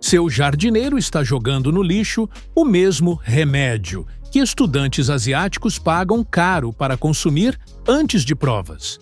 Seu jardineiro está jogando no lixo o mesmo remédio que estudantes asiáticos pagam caro para consumir antes de provas.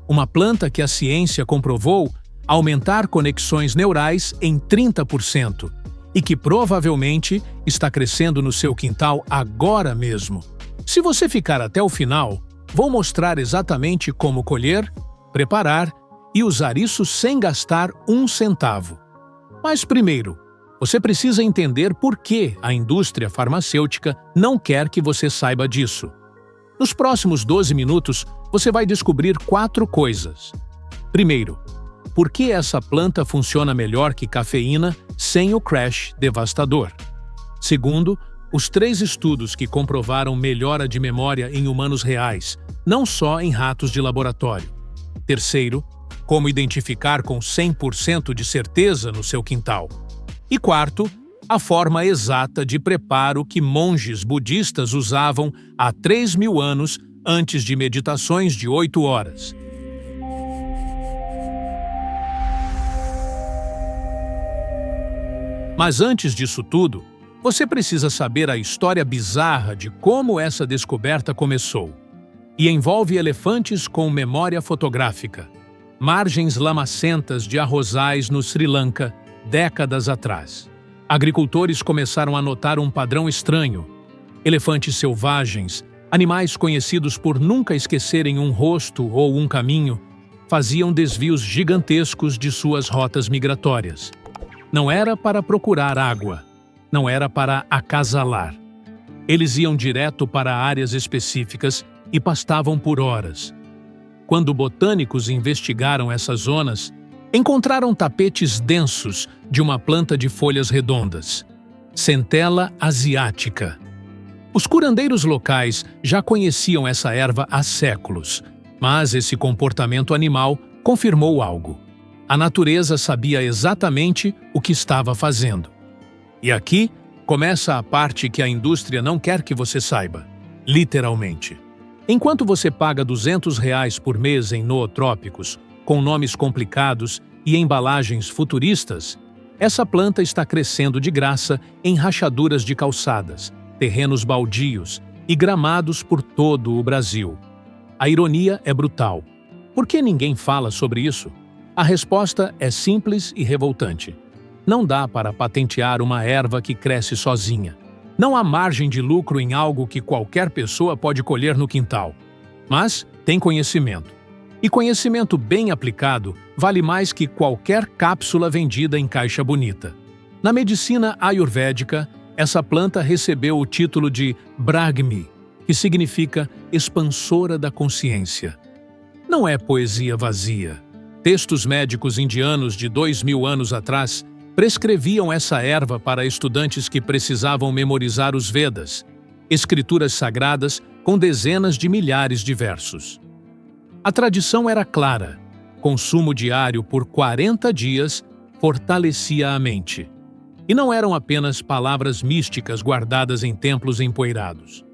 Uma planta que a ciência comprovou aumentar conexões neurais em 30% e que provavelmente está crescendo no seu quintal agora mesmo. Se você ficar até o final, vou mostrar exatamente como colher, preparar e usar isso sem gastar um centavo. Mas primeiro, você precisa entender por que a indústria farmacêutica não quer que você saiba disso. Nos próximos 12 minutos, você vai descobrir 4 coisas. Primeiro, por que essa planta funciona melhor que cafeína sem o crash devastador? Segundo, os 3 estudos que comprovaram melhora de memória em humanos reais, não só em ratos de laboratório. Terceiro, como identificar com 100% de certeza no seu quintal. E quarto, a forma exata de preparo que monges budistas usavam há 3.000 anos antes de meditações de 8 horas. Mas antes disso tudo, você precisa saber a história bizarra de como essa descoberta começou. E envolve elefantes com memória fotográfica, margens lamacentas de arrozais no Sri Lanka, décadas atrás. Agricultores começaram a notar um padrão estranho. Elefantes selvagens, animais conhecidos por nunca esquecerem um rosto ou um caminho, faziam desvios gigantescos de suas rotas migratórias. Não era para procurar água, não era para acasalar. Eles iam direto para áreas específicas e pastavam por horas. Quando botânicos investigaram essas zonas, encontraram tapetes densos de uma planta de folhas redondas, Centella asiática. Os curandeiros locais já conheciam essa erva há séculos, mas esse comportamento animal confirmou algo. A natureza sabia exatamente o que estava fazendo. E aqui começa a parte que a indústria não quer que você saiba, literalmente. Enquanto você paga R$200 por mês em nootrópicos, com nomes complicados e embalagens futuristas, essa planta está crescendo de graça em rachaduras de calçadas, terrenos baldios e gramados por todo o Brasil. A ironia é brutal. Por que ninguém fala sobre isso? A resposta é simples e revoltante. Não dá para patentear uma erva que cresce sozinha. Não há margem de lucro em algo que qualquer pessoa pode colher no quintal. Mas tem conhecimento. E conhecimento bem aplicado vale mais que qualquer cápsula vendida em caixa bonita. Na medicina ayurvédica, essa planta recebeu o título de Brahmi, que significa expansora da consciência. Não é poesia vazia. Textos médicos indianos de 2.000 anos atrás prescreviam essa erva para estudantes que precisavam memorizar os Vedas, escrituras sagradas com dezenas de milhares de versos. A tradição era clara: consumo diário por 40 dias fortalecia a mente. E não eram apenas palavras místicas guardadas em templos empoeirados.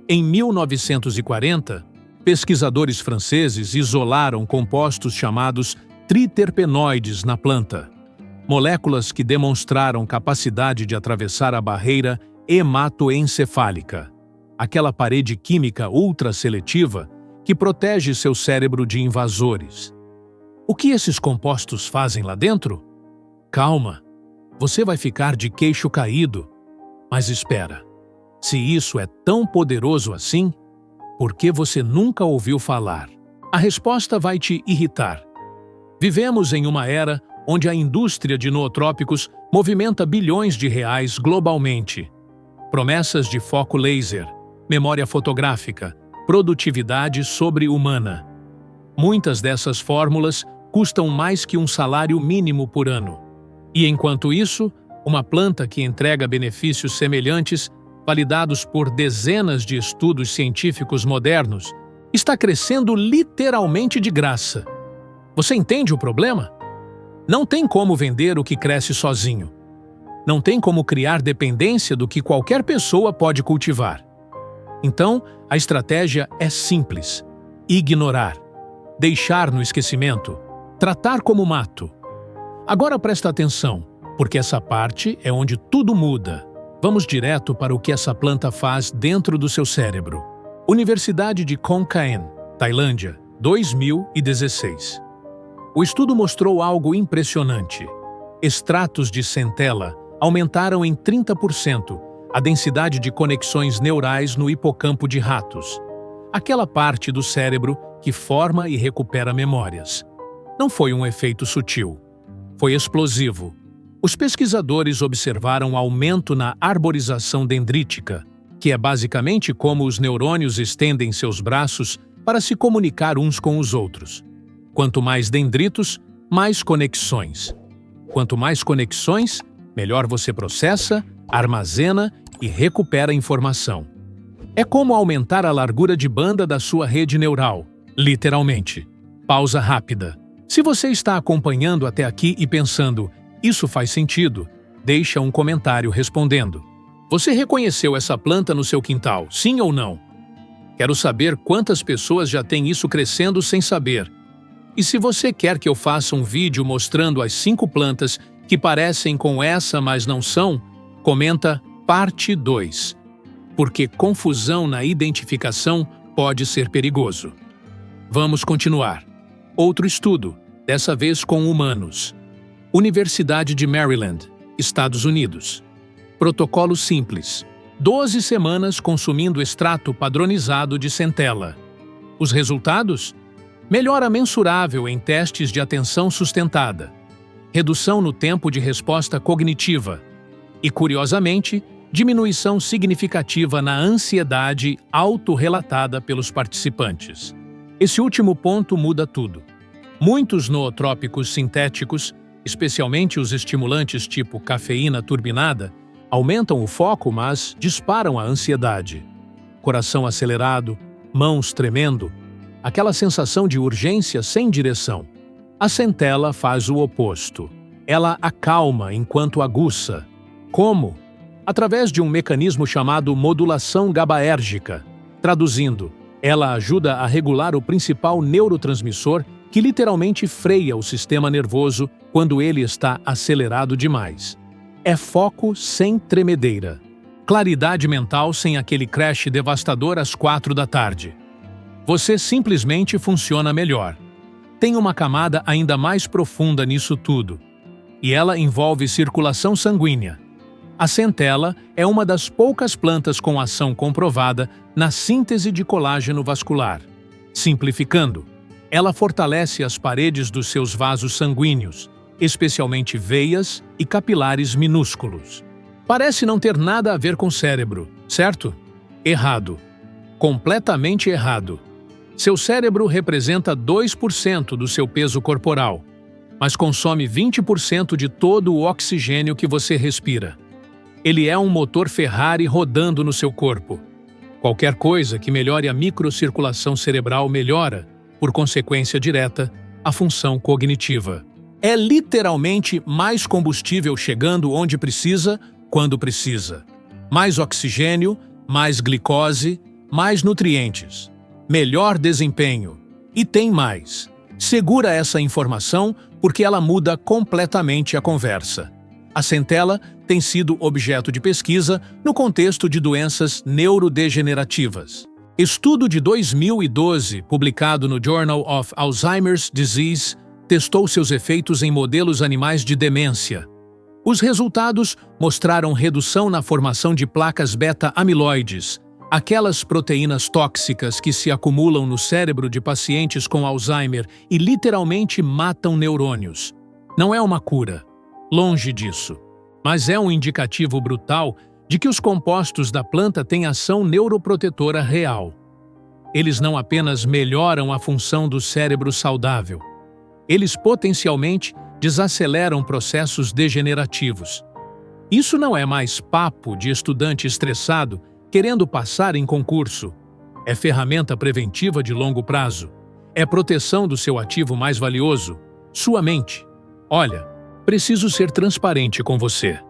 Em 1940, pesquisadores franceses isolaram compostos chamados triterpenoides na planta, moléculas que demonstraram capacidade de atravessar a barreira hematoencefálica, aquela parede química ultrasseletiva que protege seu cérebro de invasores. O que esses compostos fazem lá dentro? Calma, você vai ficar de queixo caído. Mas espera, se isso é tão poderoso assim, por que você nunca ouviu falar? A resposta vai te irritar. Vivemos em uma era onde a indústria de nootrópicos movimenta bilhões de reais globalmente. Promessas de foco laser, memória fotográfica, produtividade sobre-humana. Muitas dessas fórmulas custam mais que um salário mínimo por ano. E enquanto isso, uma planta que entrega benefícios semelhantes, validados por dezenas de estudos científicos modernos, está crescendo literalmente de graça. Você entende o problema? Não tem como vender o que cresce sozinho. Não tem como criar dependência do que qualquer pessoa pode cultivar. Então, a estratégia é simples: ignorar, deixar no esquecimento, tratar como mato. Agora presta atenção, porque essa parte é onde tudo muda. Vamos direto para o que essa planta faz dentro do seu cérebro. Universidade de Khon Kaen, Tailândia, 2016. O estudo mostrou algo impressionante. Extratos de centela aumentaram em 30% a densidade de conexões neurais no hipocampo de ratos, aquela parte do cérebro que forma e recupera memórias. Não foi um efeito sutil. Foi explosivo. Os pesquisadores observaram aumento na arborização dendrítica, que é basicamente como os neurônios estendem seus braços para se comunicar uns com os outros. Quanto mais dendritos, mais conexões. Quanto mais conexões, melhor você processa, armazena e recupera informação. É como aumentar a largura de banda da sua rede neural, literalmente. Pausa rápida. Se você está acompanhando até aqui e pensando, isso faz sentido, deixa um comentário respondendo. Você reconheceu essa planta no seu quintal, sim ou não? Quero saber quantas pessoas já têm isso crescendo sem saber. E se você quer que eu faça um vídeo mostrando as 5 plantas que parecem com essa, mas não são, comenta parte 2. Porque confusão na identificação pode ser perigoso. Vamos continuar. Outro estudo, dessa vez com humanos. Universidade de Maryland, Estados Unidos. Protocolo simples. 12 semanas consumindo extrato padronizado de centela. Os resultados? Melhora mensurável em testes de atenção sustentada. Redução no tempo de resposta cognitiva. E, curiosamente, diminuição significativa na ansiedade autorrelatada pelos participantes. Esse último ponto muda tudo. Muitos nootrópicos sintéticos, especialmente os estimulantes tipo cafeína turbinada, aumentam o foco, mas disparam a ansiedade. Coração acelerado, mãos tremendo, aquela sensação de urgência sem direção. A centela faz o oposto. Ela acalma enquanto aguça. Como? Através de um mecanismo chamado modulação GABAérgica. Traduzindo, ela ajuda a regular o principal neurotransmissor que literalmente freia o sistema nervoso quando ele está acelerado demais. É foco sem tremedeira. Claridade mental sem aquele crash devastador às 4 da tarde. Você simplesmente funciona melhor. Tem uma camada ainda mais profunda nisso tudo. E ela envolve circulação sanguínea. A centela é uma das poucas plantas com ação comprovada na síntese de colágeno vascular. Simplificando, ela fortalece as paredes dos seus vasos sanguíneos, especialmente veias e capilares minúsculos. Parece não ter nada a ver com cérebro, certo? Errado. Completamente errado. Seu cérebro representa 2% do seu peso corporal, mas consome 20% de todo o oxigênio que você respira. Ele é um motor Ferrari rodando no seu corpo. Qualquer coisa que melhore a microcirculação cerebral melhora, por consequência direta, a função cognitiva. É literalmente mais combustível chegando onde precisa, quando precisa. Mais oxigênio, mais glicose, mais nutrientes. Melhor desempenho. E tem mais. Segura essa informação porque ela muda completamente a conversa. A centela tem sido objeto de pesquisa no contexto de doenças neurodegenerativas. Estudo de 2012, publicado no Journal of Alzheimer's Disease, testou seus efeitos em modelos animais de demência. Os resultados mostraram redução na formação de placas beta-amiloides, aquelas proteínas tóxicas que se acumulam no cérebro de pacientes com Alzheimer e literalmente matam neurônios. Não é uma cura. Longe disso. Mas é um indicativo brutal de que os compostos da planta têm ação neuroprotetora real. Eles não apenas melhoram a função do cérebro saudável, eles potencialmente desaceleram processos degenerativos. Isso não é mais papo de estudante estressado querendo passar em concurso. É ferramenta preventiva de longo prazo. É proteção do seu ativo mais valioso, sua mente. Olha, preciso ser transparente com você.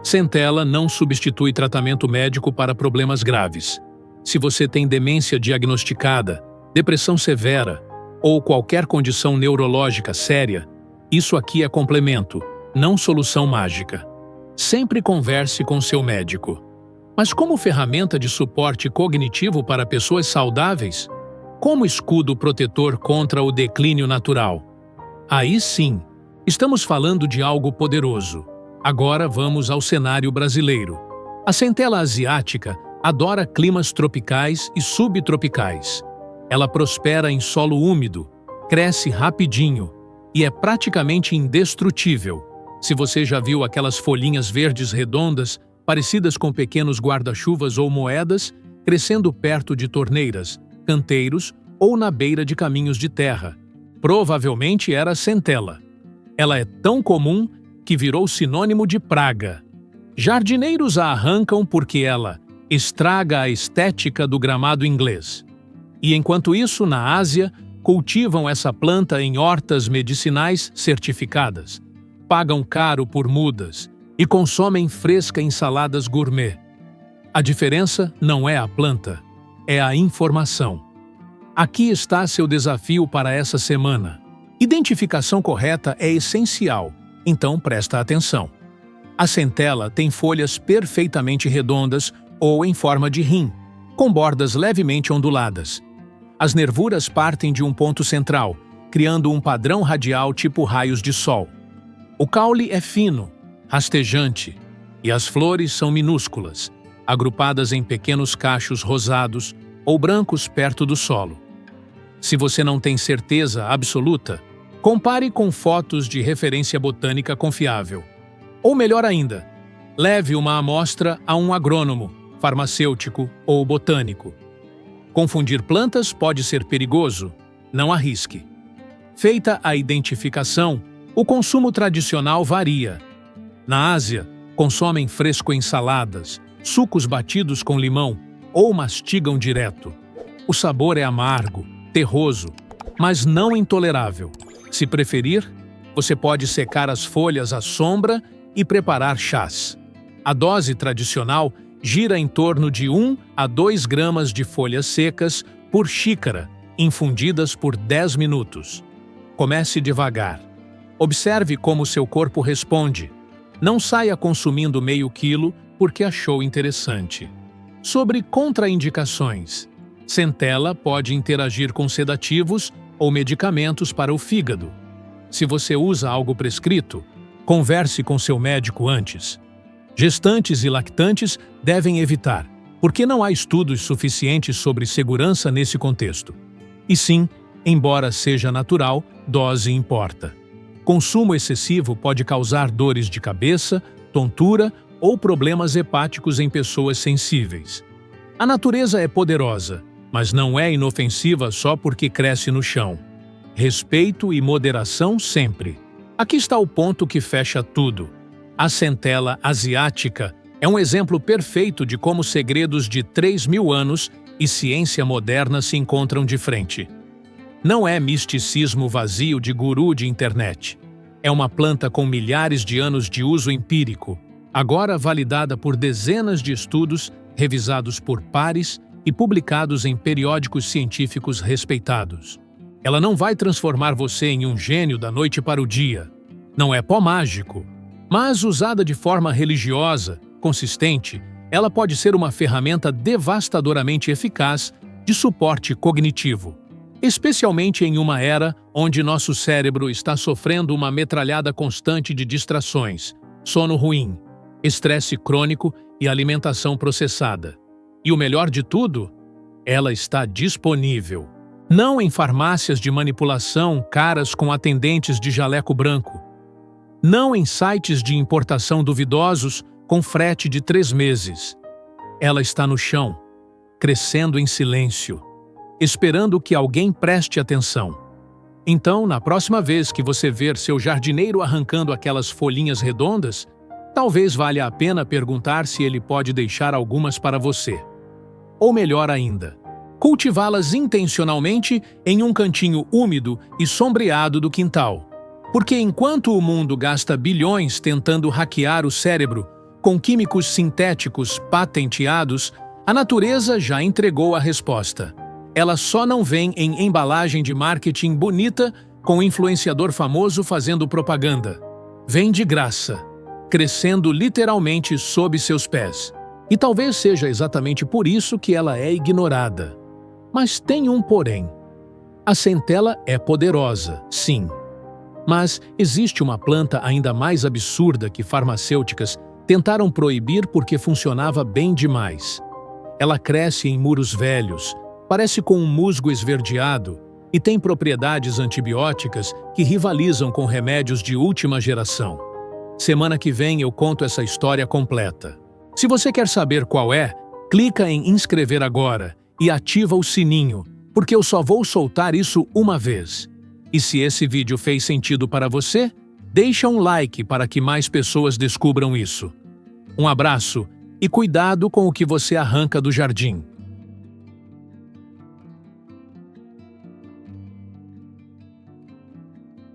Centela não substitui tratamento médico para problemas graves. Se você tem demência diagnosticada, depressão severa ou qualquer condição neurológica séria, isso aqui é complemento, não solução mágica. Sempre converse com seu médico. Mas como ferramenta de suporte cognitivo para pessoas saudáveis? Como escudo protetor contra o declínio natural? Aí sim, estamos falando de algo poderoso. Agora vamos ao cenário brasileiro. A centela asiática adora climas tropicais e subtropicais. Ela prospera em solo úmido, cresce rapidinho e é praticamente indestrutível. Se você já viu aquelas folhinhas verdes redondas, parecidas com pequenos guarda-chuvas ou moedas, crescendo perto de torneiras, canteiros ou na beira de caminhos de terra, provavelmente era centela. Ela é tão comum que virou sinônimo de praga. Jardineiros a arrancam porque ela estraga a estética do gramado inglês. E enquanto isso, na Ásia, cultivam essa planta em hortas medicinais certificadas, pagam caro por mudas e consomem fresca em saladas gourmet. A diferença não é a planta, é a informação. Aqui está seu desafio para essa semana. Identificação correta é essencial, então presta atenção. A centela tem folhas perfeitamente redondas ou em forma de rim, com bordas levemente onduladas. As nervuras partem de um ponto central, criando um padrão radial tipo raios de sol. O caule é fino, rastejante, e as flores são minúsculas, agrupadas em pequenos cachos rosados ou brancos perto do solo. Se você não tem certeza absoluta, compare com fotos de referência botânica confiável. Ou melhor ainda, leve uma amostra a um agrônomo, farmacêutico ou botânico. Confundir plantas pode ser perigoso, não arrisque. Feita a identificação, o consumo tradicional varia. Na Ásia, consomem fresco em saladas, sucos batidos com limão ou mastigam direto. O sabor é amargo, terroso, mas não intolerável. Se preferir, você pode secar as folhas à sombra e preparar chás. A dose tradicional gira em torno de 1 a 2 gramas de folhas secas por xícara, infundidas por 10 minutos. Comece devagar. Observe como seu corpo responde. Não saia consumindo meio quilo porque achou interessante. Sobre contraindicações. Centela pode interagir com sedativos ou medicamentos para o fígado. Se você usa algo prescrito, converse com seu médico antes. Gestantes e lactantes devem evitar, porque não há estudos suficientes sobre segurança nesse contexto. E sim, embora seja natural, dose importa. Consumo excessivo pode causar dores de cabeça, tontura ou problemas hepáticos em pessoas sensíveis. A natureza é poderosa, mas não é inofensiva só porque cresce no chão. Respeito e moderação sempre. Aqui está o ponto que fecha tudo. A centela asiática é um exemplo perfeito de como segredos de 3.000 anos e ciência moderna se encontram de frente. Não é misticismo vazio de guru de internet. É uma planta com milhares de anos de uso empírico, agora validada por dezenas de estudos revisados por pares e publicados em periódicos científicos respeitados. Ela não vai transformar você em um gênio da noite para o dia. Não é pó mágico. Mas usada de forma religiosa, consistente, ela pode ser uma ferramenta devastadoramente eficaz de suporte cognitivo, especialmente em uma era onde nosso cérebro está sofrendo uma metralhada constante de distrações, sono ruim, estresse crônico e alimentação processada. E o melhor de tudo, ela está disponível. Não em farmácias de manipulação caras com atendentes de jaleco branco. Não em sites de importação duvidosos com frete de 3 meses. Ela está no chão, crescendo em silêncio, esperando que alguém preste atenção. Então, na próxima vez que você ver seu jardineiro arrancando aquelas folhinhas redondas, talvez valha a pena perguntar se ele pode deixar algumas para você. Ou melhor ainda, cultivá-las intencionalmente em um cantinho úmido e sombreado do quintal. Porque enquanto o mundo gasta bilhões tentando hackear o cérebro com químicos sintéticos patenteados, a natureza já entregou a resposta. Ela só não vem em embalagem de marketing bonita com um influenciador famoso fazendo propaganda. Vem de graça, crescendo literalmente sob seus pés. E talvez seja exatamente por isso que ela é ignorada. Mas tem um porém. A centela é poderosa, sim. Mas existe uma planta ainda mais absurda que farmacêuticas tentaram proibir porque funcionava bem demais. Ela cresce em muros velhos, parece com um musgo esverdeado e tem propriedades antibióticas que rivalizam com remédios de última geração. Semana que vem eu conto essa história completa. Se você quer saber qual é, clica em inscrever agora e ativa o sininho, porque eu só vou soltar isso uma vez. E se esse vídeo fez sentido para você, deixa um like para que mais pessoas descubram isso. Um abraço e cuidado com o que você arranca do jardim.